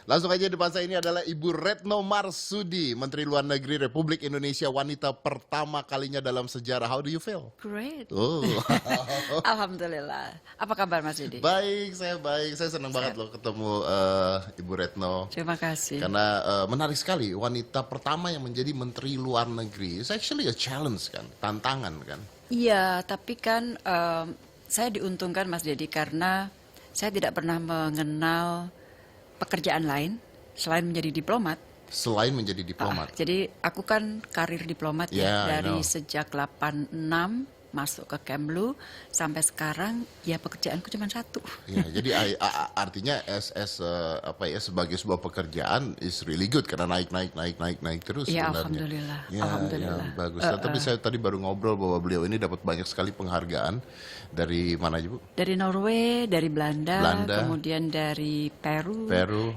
Langsung aja depan saya ini adalah Ibu Retno Marsudi, Menteri Luar Negeri Republik Indonesia, wanita pertama kalinya dalam sejarah. How do you feel? Great. Oh, Alhamdulillah. Apa kabar Mas Yudi? baik. Saya senang banget loh ketemu Ibu Retno. Terima kasih. Karena menarik sekali, wanita pertama yang menjadi Menteri Luar Negeri. It's actually a challenge kan, tantangan kan. Iya, tapi kan saya diuntungkan Mas Dedi karena saya tidak pernah mengenal pekerjaan lain selain menjadi diplomat. Selain menjadi diplomat. Jadi aku kan karir diplomat Yeah, I know. dari sejak 86 masuk ke Kemlu sampai sekarang ya pekerjaanku cuma satu. Ya, jadi artinya sebagai sebuah pekerjaan is really good karena naik terus Ya sebenarnya. alhamdulillah. Ya, Alhamdulillah. ya, bagus. Tapi saya tadi baru ngobrol bahwa beliau ini dapat banyak sekali penghargaan dari mana aja, Bu? Dari Norway, dari Belanda, Belanda. kemudian dari Peru,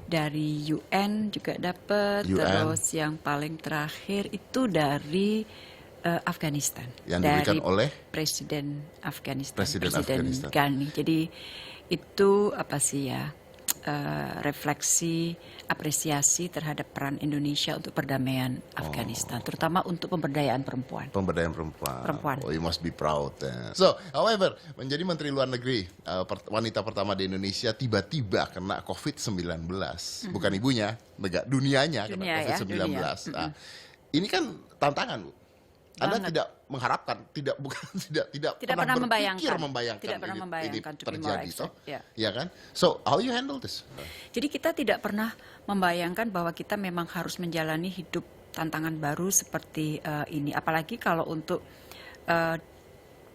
dari UN juga dapat, UN. terus yang paling terakhir itu dari Afghanistan, Yang diberikan dari oleh Presiden Afghanistan, Presiden Afghanistan. Ghani. Jadi itu apa sih ya, refleksi apresiasi terhadap peran Indonesia untuk perdamaian Afghanistan, terutama untuk pemberdayaan perempuan. Pemberdayaan perempuan. Oh, you must be proud. So, however, menjadi Menteri Luar Negeri, wanita pertama di Indonesia tiba-tiba kena COVID-19. Bukan ibunya, dunianya kena Dunia ya, COVID-19. dunia. Nah, ini kan tantangan, Bu. Anda Banget. tidak mengharapkan, tidak pernah berpikir membayangkan. membayangkan Tidak pernah ini membayangkan, to be more terjadi, exact, toh? ya. Ya kan? So, how you handle this? Jadi kita tidak pernah membayangkan bahwa kita memang harus menjalani hidup tantangan baru seperti ini. Apalagi kalau untuk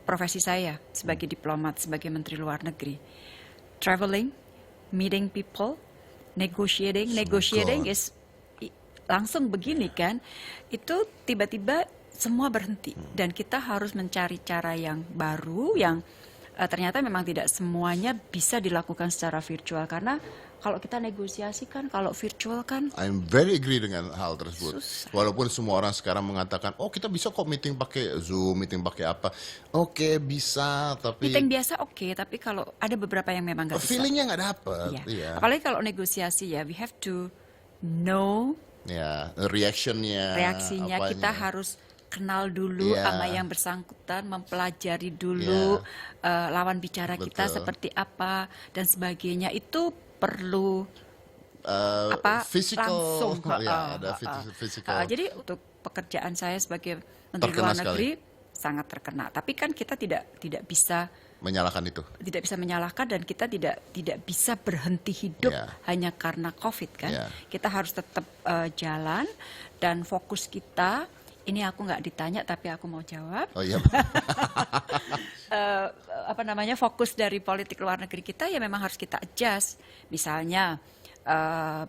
profesi saya sebagai diplomat, sebagai Menteri Luar Negeri. Traveling, meeting people, negotiating God. is langsung begini kan. Itu tiba-tiba semua berhenti dan kita harus mencari cara yang baru yang ternyata memang tidak semuanya bisa dilakukan secara virtual karena kalau kita negosiasi kan kalau virtual kan I'm very agree dengan hal tersebut. susah. Walaupun semua orang sekarang mengatakan, oh kita bisa kok meeting pakai Zoom, meeting pakai apa. Oke, bisa, tapi Meeting biasa oke, tapi kalau ada beberapa yang memang nggak bisa. feelingnya nggak dapet. Iya. Iya. Apalagi kalau negosiasi ya, we have to know Ya, reactionnya, reaksinya. apanya. Kita harus kenal dulu Iya. sama yang bersangkutan, mempelajari dulu lawan bicara kita Betul. seperti apa dan sebagainya. Itu perlu physical, langsung. ya, ada physical. Jadi untuk pekerjaan saya sebagai Menteri Terkena Luar sekali. Negeri sangat terkena. Tapi kan kita tidak bisa Menyalahkan itu. menyalahkan dan kita tidak bisa berhenti hidup Ya. hanya karena COVID kan. Ya. Kita harus tetap jalan dan fokus kita. Ini aku nggak ditanya tapi aku mau jawab. Oh iya. Fokus dari politik luar negeri kita ya memang harus kita adjust. Misalnya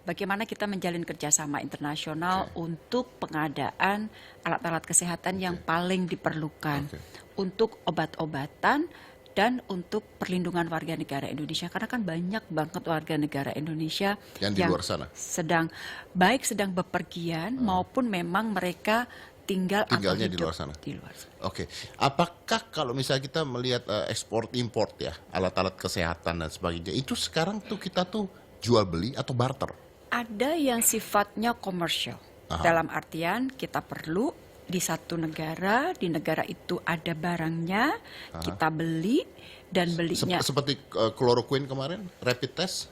bagaimana kita menjalin kerjasama internasional untuk pengadaan alat-alat kesehatan yang paling diperlukan, untuk obat-obatan dan untuk perlindungan warga negara Indonesia karena kan banyak banget warga negara Indonesia Yang di luar sana. sedang bepergian maupun memang mereka Tinggalnya atau di hidup luar sana. di luar sana. Oke, apakah kalau misalnya kita melihat ekspor import ya, alat-alat kesehatan dan sebagainya, itu sekarang tuh kita tuh jual beli atau barter? Ada yang sifatnya komersial. Dalam artian kita perlu di satu negara, di negara itu ada barangnya, kita beli dan belinya Seperti chloroquine kemarin, rapid test?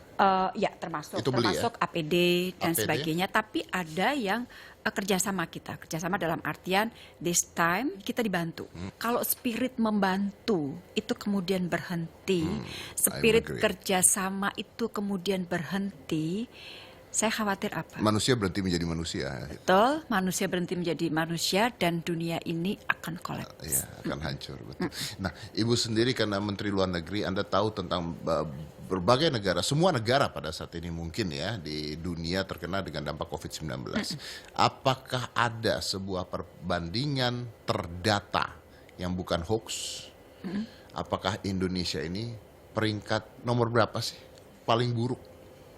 ya termasuk Itu beli ya? APD dan APD. sebagainya. Tapi ada yang kerjasama dalam artian this time kita dibantu. Kalau spirit membantu itu kemudian berhenti, spirit agree. kerjasama itu kemudian berhenti, saya khawatir apa? Manusia berhenti menjadi manusia. Betul, manusia berhenti menjadi manusia dan dunia ini akan kolaps. Ya, akan hancur. Betul. Nah, Ibu sendiri karena Menteri Luar Negeri, Anda tahu tentang berbagai negara, semua negara pada saat ini mungkin ya di dunia terkena dengan dampak COVID-19. Apakah ada sebuah perbandingan terdata yang bukan hoax? Apakah Indonesia ini peringkat nomor berapa sih paling buruk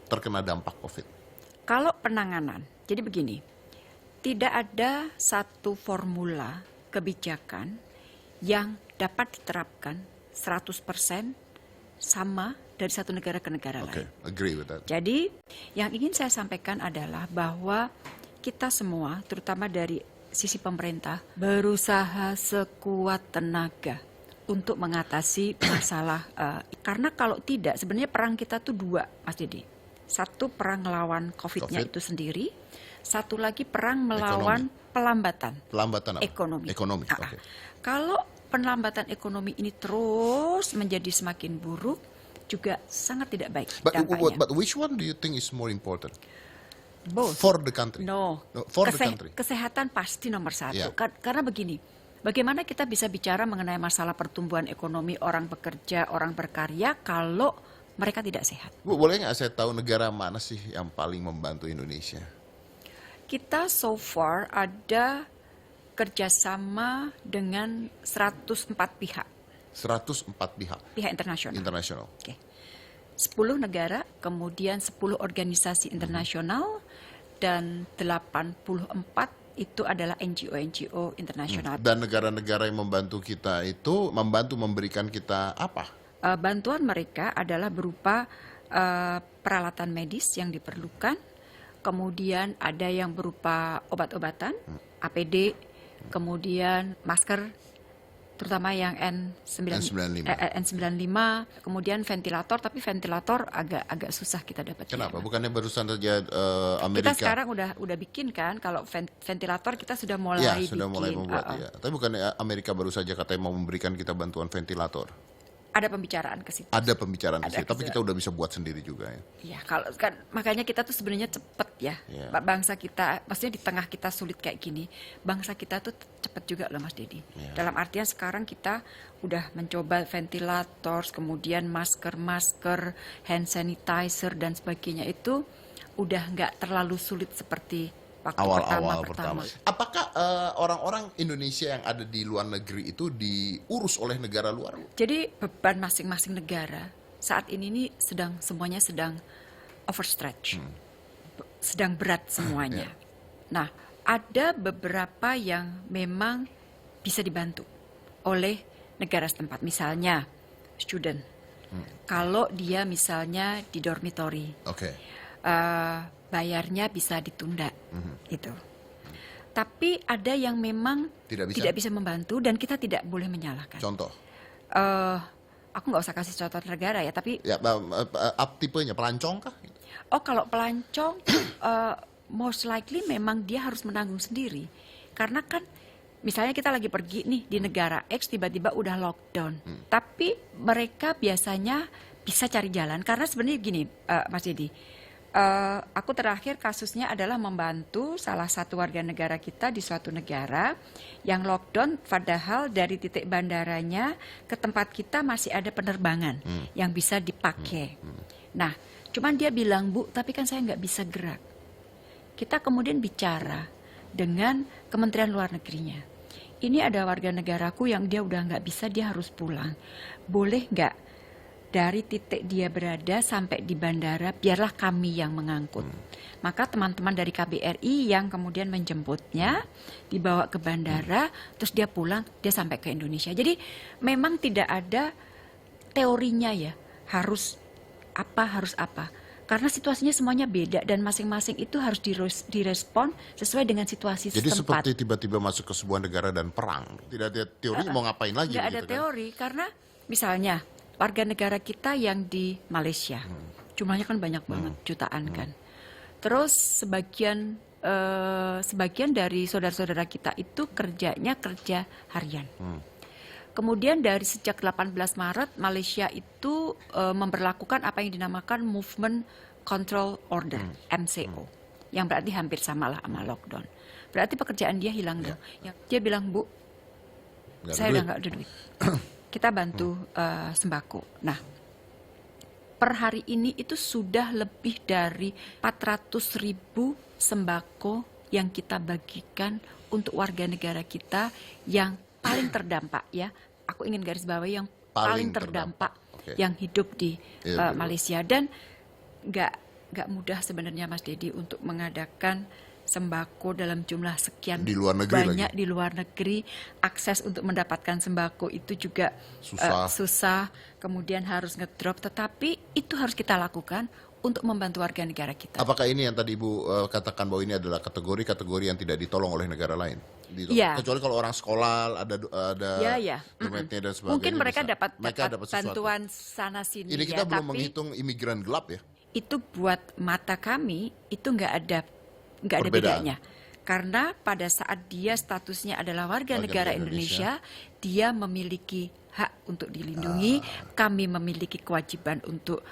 terkena dampak COVID? Kalau penanganan, jadi begini, tidak ada satu formula kebijakan yang dapat diterapkan 100% sama dari satu negara ke negara Okay, lain. agree with that. Jadi yang ingin saya sampaikan adalah bahwa kita semua, terutama dari sisi pemerintah, berusaha sekuat tenaga untuk mengatasi masalah. Karena kalau tidak, sebenarnya perang kita tuh dua, Mas Didi. Satu perang melawan COVID-nya itu sendiri, satu lagi perang melawan pelambatan Pelambatan apa? ekonomi. Ekonomi, oke. Kalau pelambatan ekonomi ini terus menjadi semakin buruk, juga sangat tidak baik dampaknya. But which one do you think is more important? Both. For the country? No. For the country? Kesehatan pasti nomor satu. Yeah. Karena begini, bagaimana kita bisa bicara mengenai masalah pertumbuhan ekonomi, orang bekerja, orang berkarya, kalau mereka tidak sehat? Bu, boleh nggak saya tahu negara mana sih yang paling membantu Indonesia? Kita so far ada kerjasama dengan 104 pihak. 104 pihak Pihak internasional. internasional. Oke. 10 negara, kemudian 10 organisasi internasional, dan 84 itu adalah NGO internasional. Dan negara-negara yang membantu kita itu membantu memberikan kita apa? Bantuan mereka adalah berupa peralatan medis yang diperlukan, kemudian ada yang berupa obat-obatan, APD, kemudian masker, terutama yang N95, kemudian ventilator, tapi ventilator agak susah kita dapatkan. Kenapa? Bukannya barusan saja Amerika? Kita sekarang udah bikin kan, kalau ventilator kita sudah mulai Ya, bikin. sudah mulai membuat. Ya. Tapi bukannya Amerika baru saja katanya mau memberikan kita bantuan ventilator? Ada pembicaraan ke situ. Ada pembicaraan ke Ada situ, tapi kita udah bisa buat sendiri juga ya. Ya, kalau kan makanya kita tuh sebenarnya cepet ya. Yeah. Bangsa kita, maksudnya di tengah kita sulit kayak gini, bangsa kita tuh cepet juga loh Mas Dedi. Yeah. Dalam artian sekarang kita udah mencoba ventilator, kemudian masker, hand sanitizer dan sebagainya, itu udah nggak terlalu sulit seperti waktu Awal-awal pertama. Apakah orang-orang Indonesia yang ada di luar negeri itu diurus oleh negara luar? Jadi beban masing-masing negara saat ini nih semuanya sedang overstretch, sedang berat semuanya. Nah, ada beberapa yang memang bisa dibantu oleh negara setempat, misalnya student. Kalau dia misalnya di dormitory, bayarnya bisa ditunda, itu. Tapi ada yang memang tidak bisa membantu dan kita tidak boleh menyalahkan. Contoh? Aku nggak usah kasih contoh negara ya, tapi ya, tipenya pelancong kah? Oh, kalau pelancong, most likely memang dia harus menanggung sendiri, karena kan misalnya kita lagi pergi nih di negara X, tiba-tiba udah lockdown, tapi mereka biasanya bisa cari jalan, karena sebenarnya gini, Mas Dedi. Aku terakhir kasusnya adalah membantu salah satu warga negara kita di suatu negara yang lockdown, padahal dari titik bandaranya ke tempat kita masih ada penerbangan yang bisa dipakai. Nah, cuman dia bilang, Bu, tapi kan saya nggak bisa gerak. Kita kemudian bicara dengan Kementerian Luar Negerinya. Ini ada warga negaraku yang dia udah nggak bisa, dia harus pulang. Boleh nggak dari titik dia berada sampai di bandara, biarlah kami yang mengangkut. Maka teman-teman dari KBRI yang kemudian menjemputnya, dibawa ke bandara, terus dia pulang, dia sampai ke Indonesia. Jadi memang tidak ada teorinya ya, harus apa. Karena situasinya semuanya beda dan masing-masing itu harus direspon sesuai dengan situasi Jadi setempat. seperti tiba-tiba masuk ke sebuah negara dan perang. Tidak ada teorinya mau ngapain lagi. Tidak ada teori, karena misalnya warga negara kita yang di Malaysia, jumlahnya kan banyak banget, jutaan kan. Terus sebagian dari saudara-saudara kita itu kerjanya kerja harian. Kemudian dari sejak 18 Maret, Malaysia itu memberlakukan apa yang dinamakan Movement Control Order, MCO, yang berarti hampir samalah sama lockdown. Berarti pekerjaan dia hilang dong. Dia bilang, Bu, saya udah nggak ada duit. Kita bantu sembako. Nah, per hari ini itu sudah lebih dari 400.000 sembako yang kita bagikan untuk warga negara kita yang paling terdampak ya. Aku ingin garis bawahi yang paling terdampak. Yang hidup di Malaysia. Dan nggak mudah sebenarnya Mas Dedi untuk mengadakan sembako dalam jumlah sekian Di luar negeri banyak di luar negeri, akses untuk mendapatkan sembako itu juga susah, kemudian harus ngedrop, tetapi itu harus kita lakukan untuk membantu warga negara kita. Apakah ini yang tadi Ibu katakan bahwa ini adalah kategori-kategori yang tidak ditolong oleh negara lain? Iya. Kecuali kalau orang sekolah ada dompetnya dan sebagainya. Mungkin mereka bisa. dapat sesuatu. bantuan sana sini. Ini kita ya, belum tapi menghitung imigran gelap ya. itu buat mata kami itu nggak ada Perbedaan. bedanya. Karena pada saat dia statusnya adalah warga negara Indonesia, dia memiliki hak untuk dilindungi, kami memiliki kewajiban untuk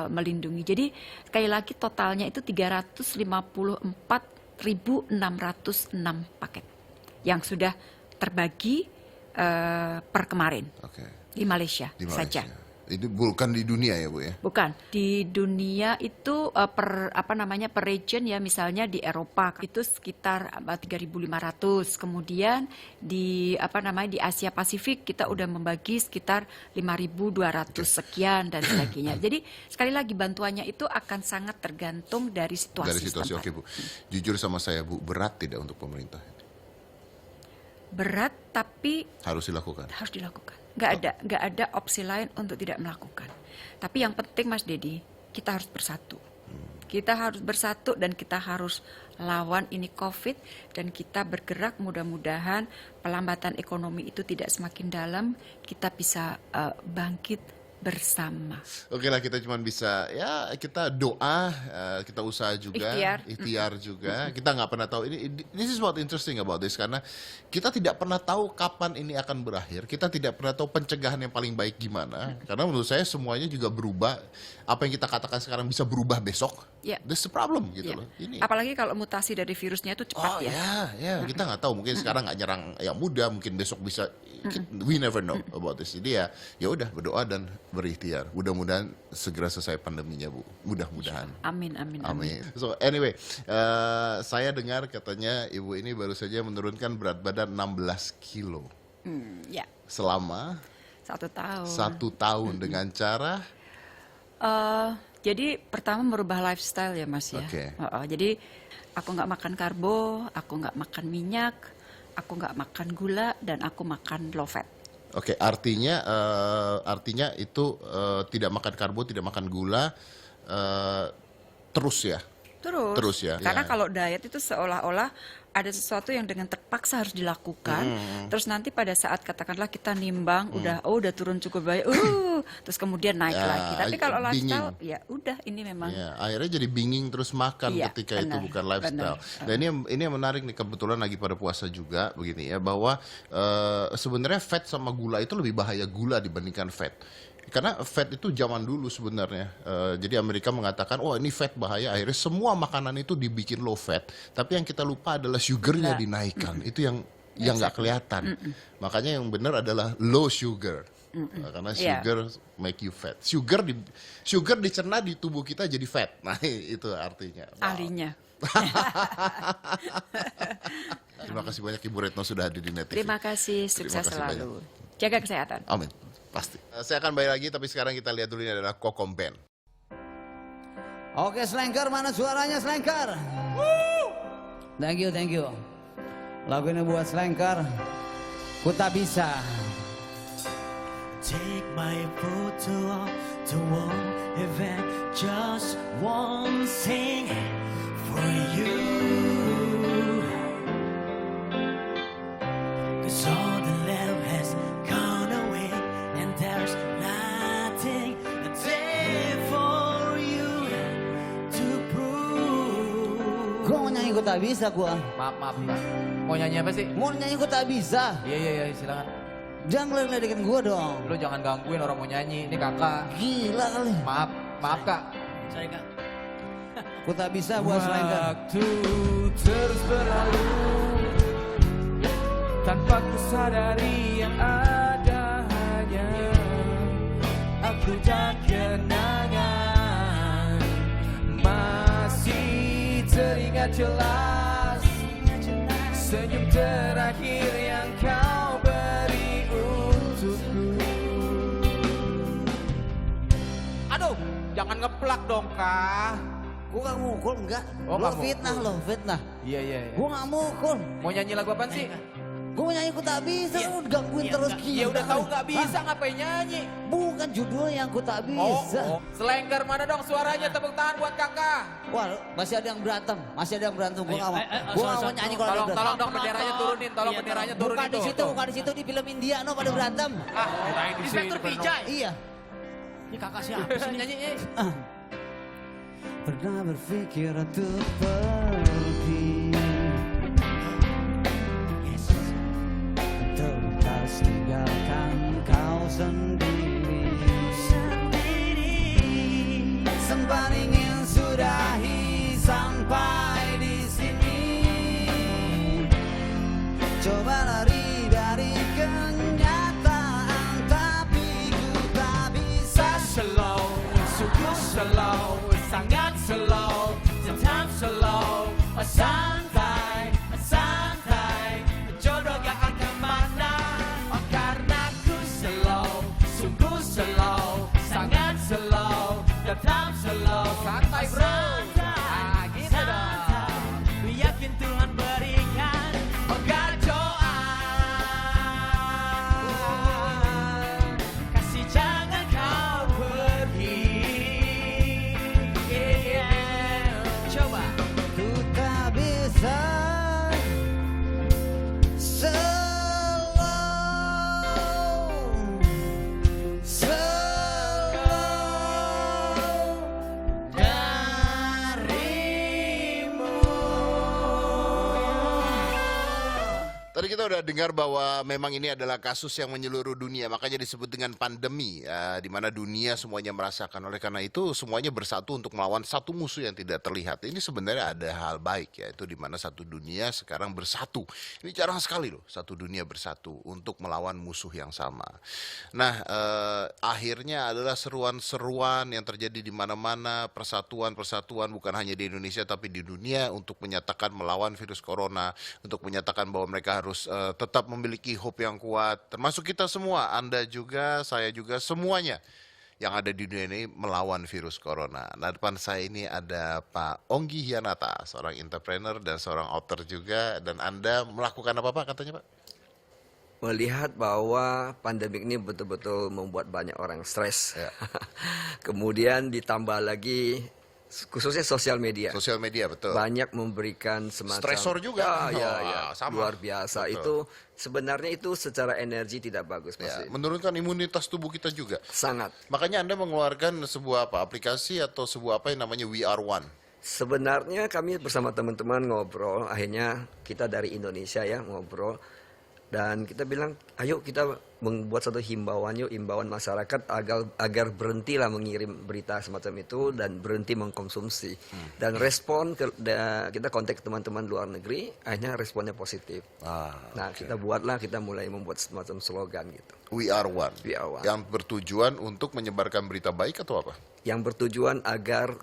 melindungi. Jadi sekali lagi totalnya itu 354.606 paket yang sudah terbagi per kemarin di Malaysia saja. Itu bukan di dunia ya Bu ya? Bukan, di dunia itu per region ya, misalnya di Eropa itu sekitar 3.500, kemudian di di Asia Pasifik kita udah membagi sekitar 5.200 sekian dan sebagainya. Jadi sekali lagi bantuannya itu akan sangat tergantung dari situasi. Dari situasi, oke Bu. Jujur sama saya Bu, berat tidak untuk pemerintah? Berat, tapi harus dilakukan. Harus dilakukan. Nggak ada opsi lain untuk tidak melakukan. Tapi yang penting Mas Dedi, kita harus bersatu. Kita harus bersatu dan kita harus lawan ini COVID, dan kita bergerak, mudah-mudahan pelambatan ekonomi itu tidak semakin dalam, kita bisa bangkit bersama. Oke lah, kita cuma bisa ya kita doa, kita usaha juga, ikhtiar juga. Kita nggak pernah tahu ini. This is what interesting about this, karena kita tidak pernah tahu kapan ini akan berakhir. Kita tidak pernah tahu pencegahan yang paling baik gimana. Karena menurut saya semuanya juga berubah. Apa yang kita katakan sekarang bisa berubah besok. That's the problem gitu loh. Ini. Apalagi kalau mutasi dari virusnya itu cepat kita nggak tahu. Mungkin sekarang nggak nyerang yang muda, mungkin besok bisa. We never know about this. Jadi ya udah berdoa dan berikhtiar. Mudah-mudahan segera selesai pandeminya Bu. Mudah-mudahan. Amin. So anyway, saya dengar katanya Ibu ini baru saja menurunkan berat badan 16 kilo. Selama 1 tahun. 1 tahun dengan cara. Jadi pertama merubah lifestyle ya Mas ya. Jadi aku nggak makan karbo, aku nggak makan minyak, aku nggak makan gula, dan aku makan low fat. Oke, artinya itu tidak makan karbo, tidak makan gula, terus ya? Terus ya. Karena kalau diet itu seolah-olah ada sesuatu yang dengan terpaksa harus dilakukan. Terus nanti pada saat katakanlah kita nimbang udah turun cukup baik, terus kemudian naik lagi. Tapi kalau lifestyle ya udah, ini memang. Akhirnya jadi binging terus makan ketika itu bukan lifestyle. Dan ini yang menarik nih, kebetulan lagi pada puasa juga begini ya, bahwa sebenarnya fat sama gula itu lebih bahaya gula dibandingkan fat. Karena fat itu zaman dulu sebenarnya. Jadi Amerika mengatakan, ini fat bahaya. Akhirnya semua makanan itu dibikin low fat. Tapi yang kita lupa adalah sugarnya dinaikkan. Itu yang nggak kelihatan. Makanya yang benar adalah low sugar. Karena sugar make you fat. Sugar dicerna di tubuh kita jadi fat. Nah itu artinya. Ahlinya. Terima kasih banyak Ibu Retno sudah hadir di Net TV. Terima kasih, sukses selalu. Jaga kesehatan. Amin. Pasti. Saya akan balik lagi, tapi sekarang kita lihat dulu, ini adalah Kokom Band. Oke, Slengker, mana suaranya Slengker? Thank you. Lagu ini buat Slengker. Ku tak bisa. Take my photo to one event, just one thing for you. 'Cause all the love has gone away, and there's nothing there for you to prove. Gua mau nyanyi ku tak bisa gua. Maaf Pak. Mau nyanyi apa sih? Mau nyanyi ku tak bisa. Iya silakan. Jangan ngeledek-ledekin gua dong. Lu jangan gangguin orang mau nyanyi. Ini kakak. Gila kali. Maaf kak. Sorry Kak. Ku tak bisa buat Slengker. Waktu terus berlalu tanpa ku sadari yang ada hanya aku dan kenangan. Masih teringat jelas senyum terakhir yang kau beri untukku. Aduh, jangan ngeplak dong kak. Gua gak mukul, enggak. Oh, Lo nggak fitnah mukul. lo, fitnah. Iya, iya, iya. Gua gak mukul. Mau nyanyi lagu apaan sih? Gua mau nyanyi ku tak bisa, lu gangguin terus gila. Ya udah tahu nggak bisa, Hah? ngapain nyanyi? Bukan judulnya yang ku tak bisa. Selengkar mana dong suaranya, tepuk tangan buat kakak. Wah, masih ada yang berantem, masih ada yang berantem. Gua gak mau. Gua gak mau nyanyi kalau ada Tolong, berantem. tolong dong benderanya turunin, tolong benderanya turunin. Bukan di situ, bukan di situ, di film India no pada berantem. Kirain di sini. Inspektur Vijay. Iya. Ini kakak siapa sih? Nyanyi. Pernah berpikir untuk pergi, untuk harus tinggalkan kau sendiri. Sempat ingin sudahi sampai di sini. Coba lari dari kenyataan, tapi ku tak bisa. Slow, sungguh slow, sangat slow, tetap slow, santai, santai, jodoh gak akan kemana. Oh, karena ku slow, sungguh slow, sangat slow, tetap slow, santai bro. Ah, gitu dong. Yakin Tuhan berikan. Oh, gak doa, Kasih jangan kau pergi. Coba. Ku tak bisa slow darimu. Tadi kita udah dengar bahwa memang ini adalah kasus yang menyeluruh dunia, makanya disebut dengan pandemi, di mana dunia semuanya merasakan. Oleh karena itu semuanya bersatu untuk melawan satu musuh yang tidak terlihat. Ini sebenarnya ada hal baik, yaitu di mana satu dunia sekarang bersatu. Ini jarang sekali loh, satu dunia bersatu untuk melawan musuh yang sama. Nah, akhirnya adalah seruan-seruan yang terjadi di mana-mana, persatuan-persatuan bukan hanya di Indonesia tapi di dunia untuk menyatakan melawan virus corona, untuk menyatakan bahwa mereka harus tetap memiliki hope yang kuat, termasuk kita semua, Anda juga, saya juga, semuanya yang ada di dunia ini melawan virus corona. Nah, depan saya ini ada Pak Onggi Hianata, seorang entrepreneur dan seorang author juga, dan Anda melakukan apa Pak katanya Pak? Melihat bahwa pandemik ini betul-betul membuat banyak orang stres. Ya. Kemudian ditambah lagi khususnya sosial media. Sosial media, betul. Banyak memberikan semacam Stresor juga. Ya, Sama. luar biasa. Betul. Itu sebenarnya itu secara energi tidak bagus Ya, pasti. menurunkan imunitas tubuh kita juga. Sangat. Makanya Anda mengeluarkan sebuah aplikasi atau sebuah apa yang namanya We Are One. Sebenarnya kami bersama teman-teman ngobrol, akhirnya kita dari Indonesia ya ngobrol. Dan kita bilang, ayo kita membuat satu himbauan masyarakat agar berhentilah mengirim berita semacam itu dan berhenti mengkonsumsi. Dan respon kita kontak teman-teman luar negeri, akhirnya responnya positif. Nah, kita mulai membuat semacam slogan gitu. We Are One. We Are One. Yang bertujuan untuk menyebarkan berita baik atau apa? Yang bertujuan agar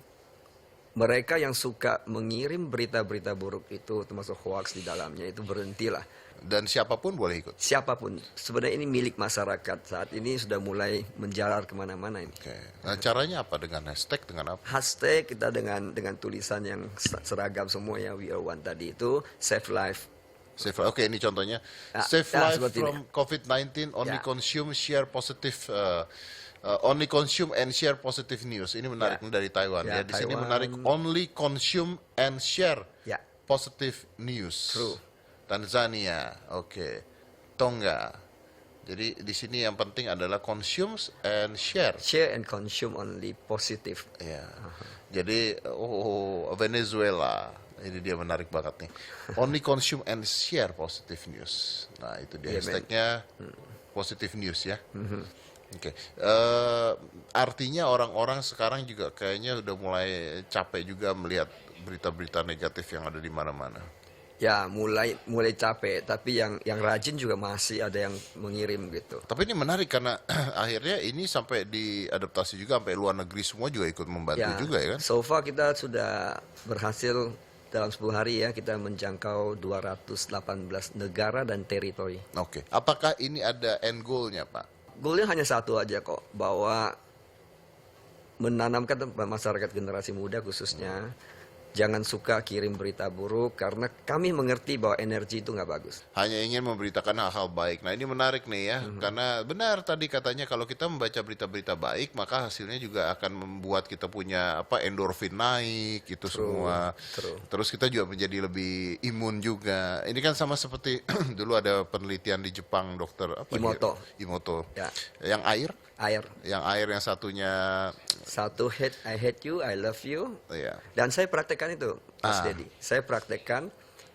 mereka yang suka mengirim berita-berita buruk itu, termasuk hoax di dalamnya, itu berhentilah. Dan siapapun boleh ikut. Siapapun, sebenarnya ini milik masyarakat. Saat ini sudah mulai menjalar kemana-mana ini. Oke. Nah, caranya apa? Dengan hashtag, dengan apa? Hashtag kita dengan tulisan yang seragam semua ya, We Are One tadi itu, Save Life. Save Life. Oke, ini contohnya. Ya, Save ya, life seperti from COVID-19, only Ya. consume, share positive, only consume and share positive news. Ini menarik Ya. dari Taiwan. Ya, Ya, di sini Taiwan. menarik, only consume and share Ya. positive news. True. Tanzania, oke. Tonga. Jadi di sini yang penting adalah consume and share. Share and consume only positive. Ya. Jadi Venezuela. Ini dia menarik banget nih. Only consume and share positive news. Nah, itu dia Iya, hashtagnya positive news ya. Oke. Artinya orang-orang sekarang juga kayaknya udah mulai capek juga melihat berita-berita negatif yang ada di mana-mana. Ya, mulai capek, tapi yang rajin juga masih ada yang mengirim gitu. Tapi ini menarik karena akhirnya ini sampai diadaptasi juga sampai luar negeri semua juga ikut membantu juga ya kan? So far kita sudah berhasil dalam 10 hari ya, kita menjangkau 218 negara dan teritori. Oke. Apakah ini ada end goal-nya, Pak? Goalnya hanya satu aja kok, bahwa menanamkan masyarakat generasi muda khususnya jangan suka kirim berita buruk karena kami mengerti bahwa energi itu nggak bagus. Hanya ingin memberitakan hal-hal baik. Nah, ini menarik nih ya, karena benar tadi katanya kalau kita membaca berita-berita baik, maka hasilnya juga akan membuat kita punya endorfin naik, itu semua. true. Terus kita juga menjadi lebih imun juga. Ini kan sama seperti dulu ada penelitian di Jepang, dokter apa? Imoto. Imoto. Ya. Yang air, Air. yang satunya, Satu I hate you, I love you. ya. Dan saya praktekkan itu, Mas Ah. Dedi. Saya praktekkan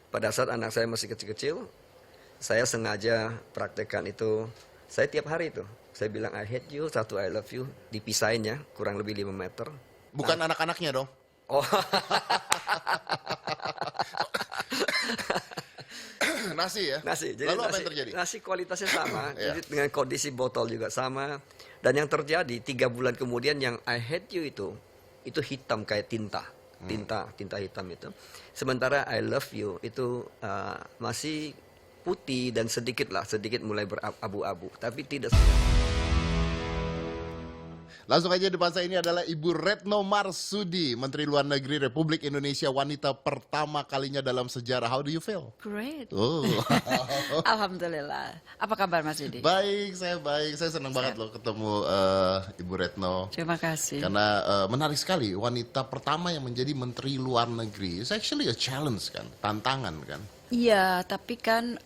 pada saat anak saya masih kecil-kecil. Saya sengaja praktekkan itu. Saya tiap hari itu. Saya bilang I hate you, satu I love you. Dipisahin ya, kurang lebih 5 meter. Bukan anak-anaknya dong. Oh, Nasi ya. nasi. Jadi Lalu apa nasi, yang terjadi? nasi kualitasnya sama. Ya. Jadi dengan kondisi botol juga sama. Dan yang terjadi 3 bulan kemudian yang I hate you itu hitam kayak tinta. Tinta hitam itu. Sementara I love you itu masih putih dan sedikit mulai berabu-abu. Tapi tidak. Langsung aja depan saya ini adalah Ibu Retno Marsudi, Menteri Luar Negeri Republik Indonesia, wanita pertama kalinya dalam sejarah. How do you feel? Great. Oh, Alhamdulillah. Apa kabar Mas Yudi? baik. Saya senang banget loh ketemu Ibu Retno. Terima kasih. Karena menarik sekali, wanita pertama yang menjadi Menteri Luar Negeri. It's actually a challenge kan, tantangan kan. Iya, tapi kan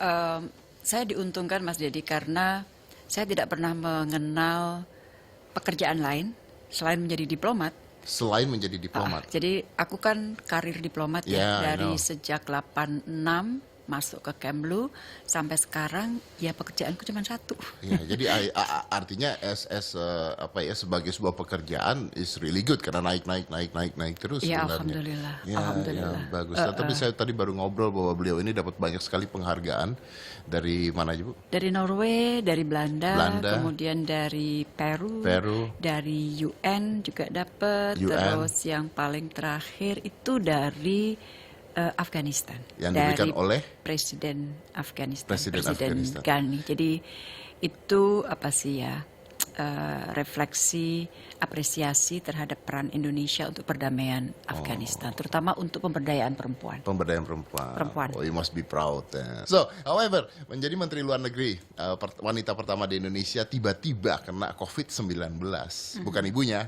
saya diuntungkan Mas Dedi karena saya tidak pernah mengenal pekerjaan lain selain menjadi diplomat. Selain menjadi diplomat. Jadi aku kan karir diplomat Yeah, I ya dari know. sejak 86 masuk ke Kemlu sampai sekarang ya pekerjaanku cuma satu. Ya, jadi artinya sebagai sebuah pekerjaan is really good karena naik terus Ya, sebenarnya. alhamdulillah. Ya, Alhamdulillah. ya, bagus. Nah, tapi saya tadi baru ngobrol bahwa beliau ini dapat banyak sekali penghargaan dari mana aja, Bu? Dari Norway, dari Belanda, Belanda. kemudian dari Peru, dari UN juga dapat, UN. terus yang paling terakhir itu dari Afghanistan. Yang dari diberikan oleh Presiden Afghanistan, Presiden Afghanistan. Ghani. Jadi itu apa sih ya? Refleksi apresiasi terhadap peran Indonesia untuk perdamaian Afghanistan, terutama untuk pemberdayaan perempuan. Pemberdayaan perempuan. Perempuan. Oh, you must be proud. So, however, menjadi Menteri Luar Negeri, wanita pertama di Indonesia tiba-tiba kena COVID-19. Bukan ibunya,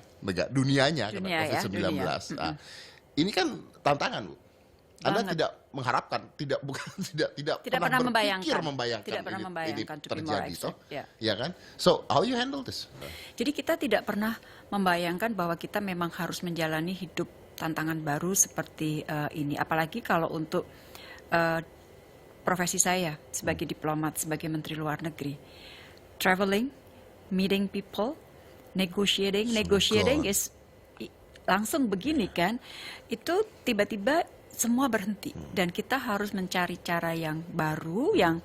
dunianya kena Dunia ya, COVID-19. dunia. Nah, ini kan tantangan, Bu. Anda Banget. tidak mengharapkan, tidak pernah berpikir membayangkan. membayangkan Tidak pernah ini membayangkan, to be more terjadi, exact, toh? ya. Ya kan? So, how you handle this? Jadi kita tidak pernah membayangkan bahwa kita memang harus menjalani hidup tantangan baru seperti ini. Apalagi kalau untuk profesi saya sebagai diplomat, sebagai Menteri Luar Negeri. Traveling, meeting people, negotiating is langsung begini kan. Itu tiba-tiba semua berhenti dan kita harus mencari cara yang baru yang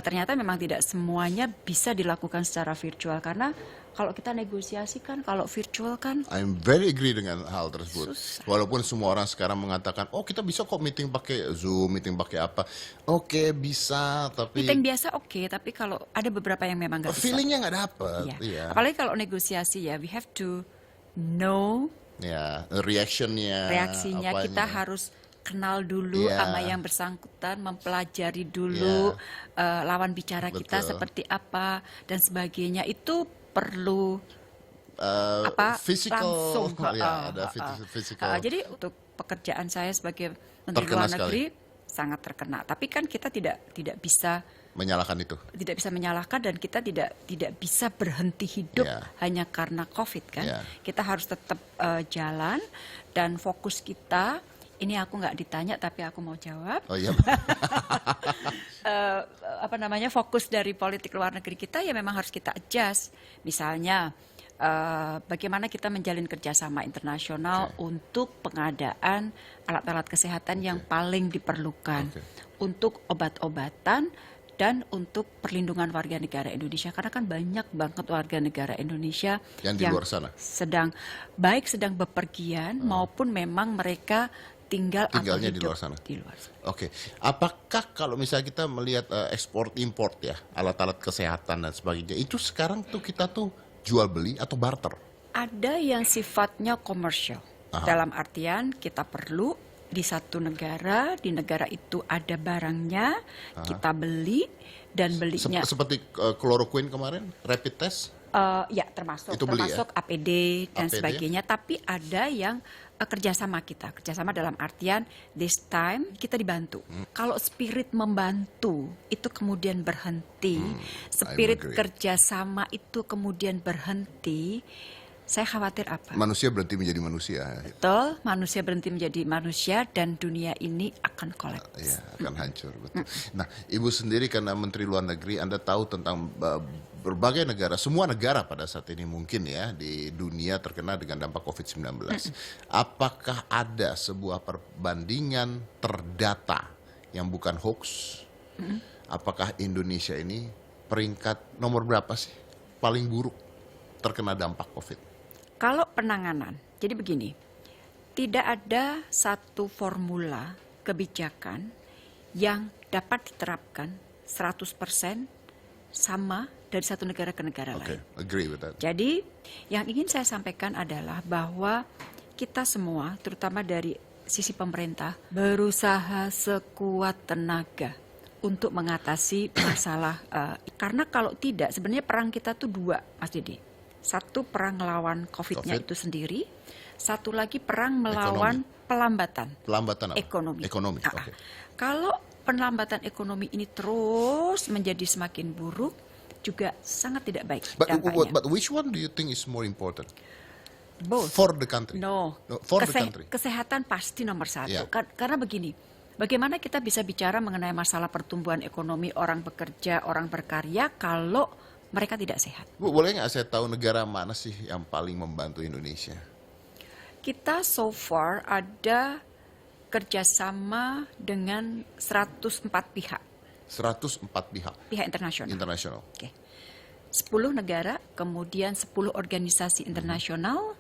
ternyata memang tidak semuanya bisa dilakukan secara virtual karena kalau kita negosiasi kan kalau virtual kan I'm very agree dengan hal tersebut. Susah. Walaupun semua orang sekarang mengatakan, oh kita bisa kok meeting pakai Zoom, meeting pakai apa. Oke, bisa, tapi meeting biasa oke, tapi kalau ada beberapa yang memang nggak bisa. feelingnya nggak dapet. Iya. Iya. Apalagi kalau negosiasi ya, we have to know Ya, reaksinya kita harus kenal dulu Iya. sama yang bersangkutan, mempelajari dulu lawan bicara kita Betul. seperti apa dan sebagainya. Itu perlu physical, langsung. ya, ada physical. Jadi untuk pekerjaan saya sebagai Menteri Terkena Luar Negeri sangat terkena. Tapi kan kita tidak bisa menyalahkan itu. menyalahkan dan kita tidak bisa berhenti hidup Yeah. hanya karena COVID kan. Yeah. Kita harus tetap jalan dan fokus kita. Ini aku nggak ditanya tapi aku mau jawab. Oh iya. Fokus dari politik luar negeri kita ya memang harus kita adjust. Misalnya bagaimana kita menjalin kerjasama internasional untuk pengadaan alat-alat kesehatan yang paling diperlukan, untuk obat-obatan dan untuk perlindungan warga negara Indonesia karena kan banyak banget warga negara Indonesia Yang di luar sana. sedang bepergian maupun memang mereka tinggalnya atau Tinggalnya di hidup luar sana. di luar sana. Oke, apakah kalau misalnya kita melihat ekspor import ya, alat-alat kesehatan dan sebagainya, itu sekarang tuh kita tuh jual beli atau barter? Ada yang sifatnya komersial. Aha. Dalam artian kita perlu di satu negara, di negara itu ada barangnya, kita beli dan belinya Seperti chloroquine kemarin, rapid test. ya termasuk Itu beli ya? termasuk APD dan APD. sebagainya. Tapi ada yang kerjasama dalam artian this time kita dibantu. Kalau spirit membantu itu kemudian berhenti, spirit agree. kerjasama itu kemudian berhenti, saya khawatir apa? Manusia berhenti menjadi manusia. Betul, manusia berhenti menjadi manusia dan dunia ini akan kolaps. Ya, akan hancur. Betul. Nah, Ibu sendiri karena Menteri Luar Negeri, Anda tahu tentang berbagai negara, semua negara pada saat ini mungkin ya di dunia terkena dengan dampak COVID-19. Apakah ada sebuah perbandingan terdata yang bukan hoax? Apakah Indonesia ini peringkat nomor berapa sih paling buruk terkena dampak COVID? Kalau penanganan, jadi begini, tidak ada satu formula kebijakan yang dapat diterapkan 100% sama dari satu negara ke negara Oke, lain. agree with that. Jadi yang ingin saya sampaikan adalah bahwa kita semua, terutama dari sisi pemerintah, berusaha sekuat tenaga untuk mengatasi masalah. Karena kalau tidak, sebenarnya perang kita tuh dua, Mas Didi. Satu perang melawan COVID-nya COVID. itu sendiri, satu lagi perang melawan pelambatan Pelambatan apa? ekonomi. Ekonomi, Ah, oke. Kalau pelambatan ekonomi ini terus menjadi semakin buruk, juga sangat tidak baik dampaknya. But which one do you think is more important Both. for the country? No, For the country. Kesehatan pasti nomor satu. Yeah. Karena begini, bagaimana kita bisa bicara mengenai masalah pertumbuhan ekonomi, orang bekerja, orang berkarya, kalau mereka tidak sehat. Bu, boleh nggak saya tahu negara mana sih yang paling membantu Indonesia? Kita so far ada kerjasama dengan 104 pihak 104 pihak internasional. internasional. Oke. 10 negara, kemudian 10 organisasi internasional,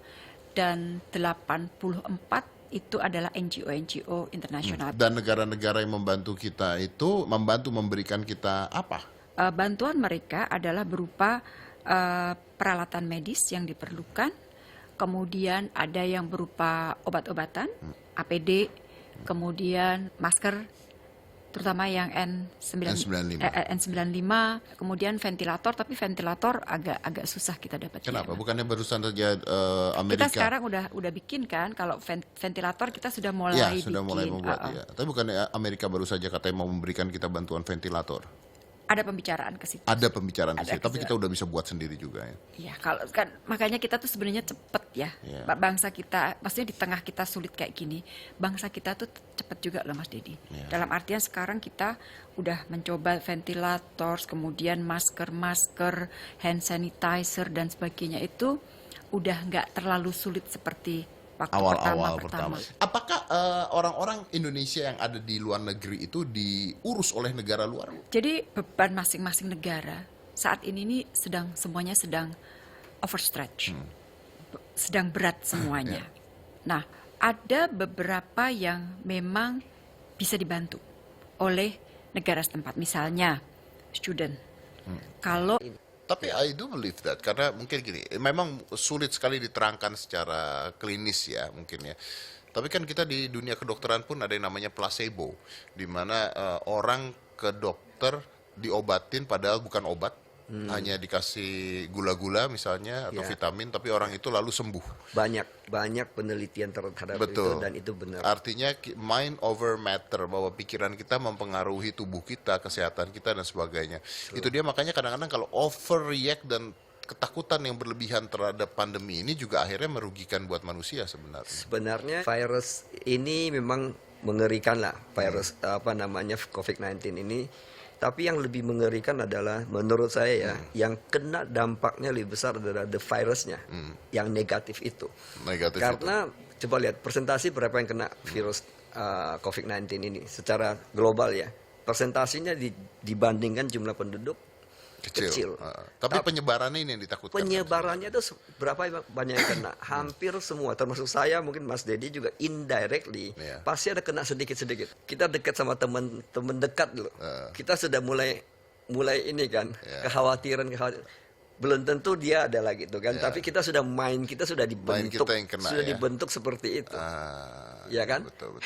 dan 84 itu adalah NGO internasional. Dan negara-negara yang membantu kita itu membantu memberikan kita apa? Bantuan mereka adalah berupa peralatan medis yang diperlukan, kemudian ada yang berupa obat-obatan, APD, kemudian masker, terutama yang N95, kemudian ventilator, tapi ventilator agak susah kita dapatkan. Kenapa? Bukannya barusan saja Amerika? Kita sekarang udah bikin kan, kalau ventilator kita sudah mulai Ya, bikin. sudah mulai membuat. Ya. Tapi bukannya Amerika baru saja katanya mau memberikan kita bantuan ventilator? Ada pembicaraan ke situ. Ada pembicaraan Ada di situ, tapi kita udah bisa buat sendiri juga ya. Ya, kalau kan makanya kita tuh sebenarnya cepet ya. Iya. Bangsa kita, maksudnya di tengah kita sulit kayak gini, bangsa kita tuh cepet juga loh Mas Dedi. Iya. Dalam artian sekarang kita udah mencoba ventilator, kemudian masker, hand sanitizer dan sebagainya, itu udah nggak terlalu sulit seperti waktu Awal-awal pertama. pertama. Apakah orang-orang Indonesia yang ada di luar negeri itu diurus oleh negara luar? Jadi beban masing-masing negara saat ini semuanya sedang overstretch, sedang berat semuanya. Nah, ada beberapa yang memang bisa dibantu oleh negara setempat, misalnya student. Kalau Tapi I do believe that, karena mungkin gini, memang sulit sekali diterangkan secara klinis ya mungkin ya. Tapi kan kita di dunia kedokteran pun ada yang namanya placebo, di mana orang ke dokter diobatin padahal bukan obat, hanya dikasih gula-gula misalnya atau Ya. vitamin, tapi orang itu lalu sembuh. Banyak penelitian terhadap Betul. itu dan itu benar. Artinya mind over matter, bahwa pikiran kita mempengaruhi tubuh kita, kesehatan kita dan sebagainya. Itu dia makanya kadang-kadang kalau overreact dan ketakutan yang berlebihan terhadap pandemi ini juga akhirnya merugikan buat manusia sebenarnya. Sebenarnya virus ini memang mengerikan lah, virus COVID-19 ini. Tapi yang lebih mengerikan adalah menurut saya ya, yang kena dampaknya lebih besar adalah the virusnya, yang negatif itu. Negatif Karena coba lihat persentase berapa yang kena virus COVID-19 ini secara global ya. Persentasinya dibandingkan jumlah penduduk kecil. Tapi penyebarannya ini yang ditakutkan. Penyebarannya itu berapa banyak yang kena? Hampir semua, termasuk saya, mungkin Mas Dedi juga indirectly Iya. pasti ada kena sedikit-sedikit. Kita dekat sama teman dekat dulu. Kita sudah mulai ini kan, Iya. kekhawatiran. belum tentu dia adalah gitu kan. Tapi kita sudah kita sudah dibentuk, kita yang kena, sudah ya. dibentuk seperti itu. Iya kan? Betul.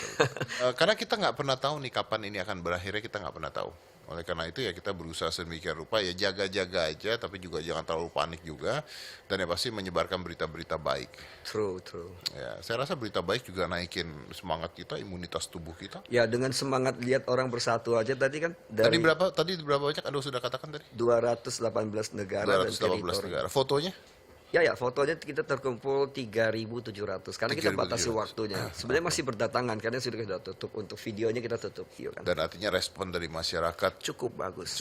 Karena kita nggak pernah tahu nih kapan ini akan berakhirnya, kita nggak pernah tahu. Oleh karena itu ya kita berusaha sedemikian rupa, ya jaga-jaga aja, tapi juga jangan terlalu panik juga, dan ya pasti menyebarkan berita-berita baik. True. Ya, saya rasa berita baik juga naikin semangat kita, imunitas tubuh kita. Ya dengan semangat lihat orang bersatu aja tadi kan dari Tadi berapa banyak Anda sudah katakan tadi? 218 negara dan 218 teritori. negara. Fotonya? Ya, fotonya kita terkumpul 3.700 karena kita batasi 3.700. waktunya. Sebenarnya masih berdatangan karena sudah kita tutup, untuk videonya kita tutup, iya kan. Dan artinya respon dari masyarakat Cukup bagus.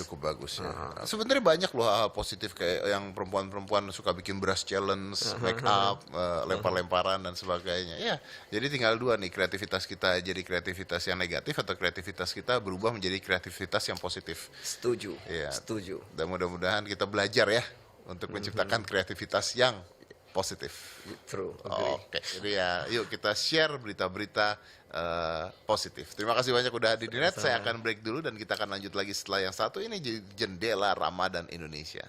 ya. Sebenarnya banyak loh hal positif, kayak yang perempuan-perempuan suka bikin brush challenge, make up, lempar-lemparan dan sebagainya. Ya, jadi tinggal dua nih, kreativitas kita jadi kreativitas yang negatif atau kreativitas kita berubah menjadi kreativitas yang positif. Setuju. Iya. Setuju. Dan mudah-mudahan kita belajar ya untuk menciptakan kreativitas yang positif. True. Agree. Oke, jadi ya yuk kita share berita-berita positif. Terima kasih banyak udah hadir di Net. Saya akan break dulu dan kita akan lanjut lagi setelah yang satu ini, Jendela Ramadan Indonesia.